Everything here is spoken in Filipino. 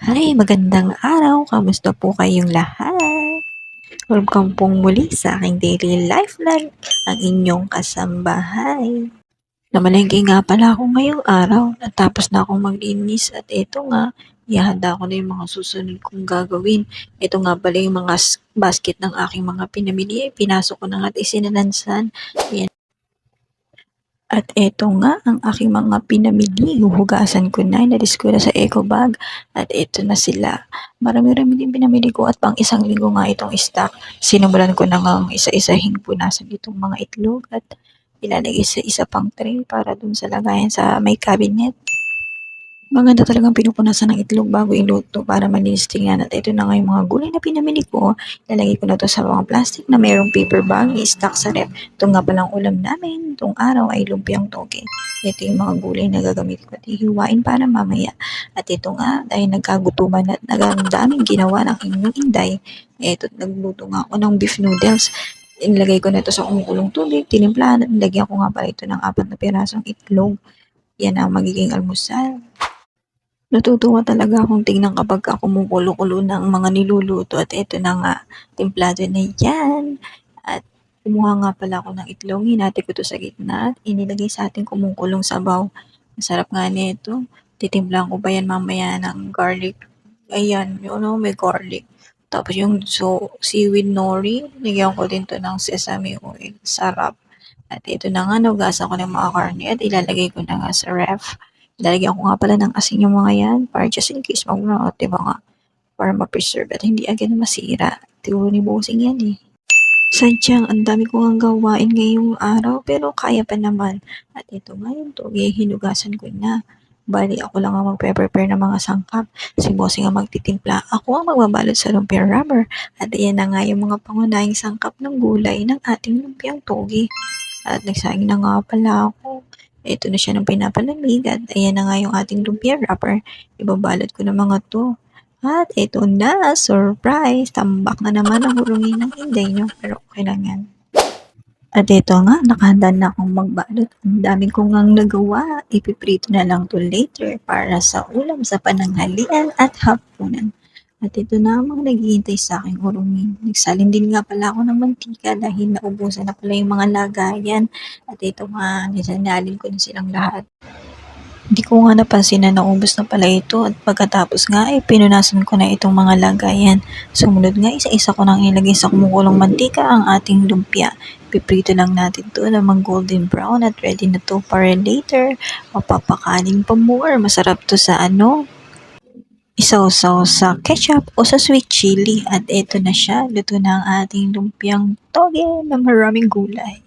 Hi, magandang araw. Kamusta po kayong lahat? Welcome pong muli sa aking daily life vlog, ang inyong kasambahay. Namalengke nga pala ako ngayong araw. Natapos na akong maglinis at eto nga, ihahanda ko na yung mga susunod kong gagawin. Ito nga pala yung mga basket ng aking mga pinamili. Pinasok ko na nga at isinanansan. Ayan. At eto nga ang aking mga pinamili. Huhugasan ko na, inalis ko na sa eco bag. At eto na sila. Marami-rami din pinamili ko at pang isang linggo nga itong stock. Sinimulan ko na nga isa-isahin punasan itong mga itlog at ilalagay sa isa pang tray para dun sa lagayan sa may cabinet. Maganda talagang pinupunasan ng itlog bago iluto para malinis tingnan. At ito na nga yung mga gulay na pinamili ko. Ilalagay ko na to sa mga plastic na mayroong paper bag, i-stock sa ref. Ito nga palang ulam namin. Itong araw ay lumpiang toge. Ito yung mga gulay na gagamitin ko at hihiwain para mamaya. At ito nga, dahil nagkagutuman at daming ginawa ng inyong inday, ito, nagluto nga ako ng beef noodles. Inilagay ko na ito sa kumukulong tubig, tinimplahan at nilagyan ko nga pala ito ng 4 na pirasong itlog. Yan ang magiging almusal. Natutuwa talaga akong tingnan kapagka kumukulo-kulo ng mga niluluto at eto na nga, templado na yan. At kumuha nga pala ako ng itlog, hinati ko 'to sa gitna at inilagay sa ating kumukulong sabaw. Ang sarap nga nito. Titimplahan ko pa yan mamaya ng garlic. Ayan, you know, may garlic. Tapos yung seaweed nori, lagyan ko din 'to ng sesame oil. Sarap. At ito na nga, naugasan ko ng mga karne at ilalagay ko na nga sa ref. Lalagyan ko nga pala ng asin yung mga yan para just in case mag-rot, di ba nga? Para ma-preserve at hindi agad masira. Siguro ni Bossing yan eh. Sadyang ang dami ko ngang gawain ngayong araw pero kaya pa naman. At ito nga yung toge, hinugasan ko na. Bali ako lang ang magpe-prepare ng mga sangkap. Si Bossing ang magtitimpla. Ako ang magbabalot sa lumpia rubber. At ayan na nga yung mga pangunahing sangkap ng gulay ng ating lumpiang toge. At nagsaging na nga pala ako. Ito na siya ng pinapalamig at ayan na nga yung ating lumpia wrapper. Ibabalot ko ng mga to. At ito na, surprise! Tambak na naman ang hurungin ng inday nyo. Pero okay lang yan. At ito nga, nakahanda na akong magbalot. Ang dami ko ngang nagawa. Ipiprito na lang to later para sa ulam sa pananghalian at hapunan. At ito na ang mga naghihintay sa aking urungin. Nagsalin din nga pala ako ng mantika dahil naubusan na pala yung mga lagayan. At ito nga, nisanalin ko na silang lahat. Hindi ko nga napansin na naubos na pala ito at pagkatapos nga ay pinunasan ko na itong mga lagayan. Sumunod nga isa-isa ko nang ilagay sa kumukulong mantika ang ating lumpia. Piprito lang natin to na mag golden brown at ready na to para later. Mapapakanin pa more. Masarap to sa isaw-saw sa ketchup o sa sweet chili. At eto na siya, luto na ang ating lumpiang toge na maraming gulay.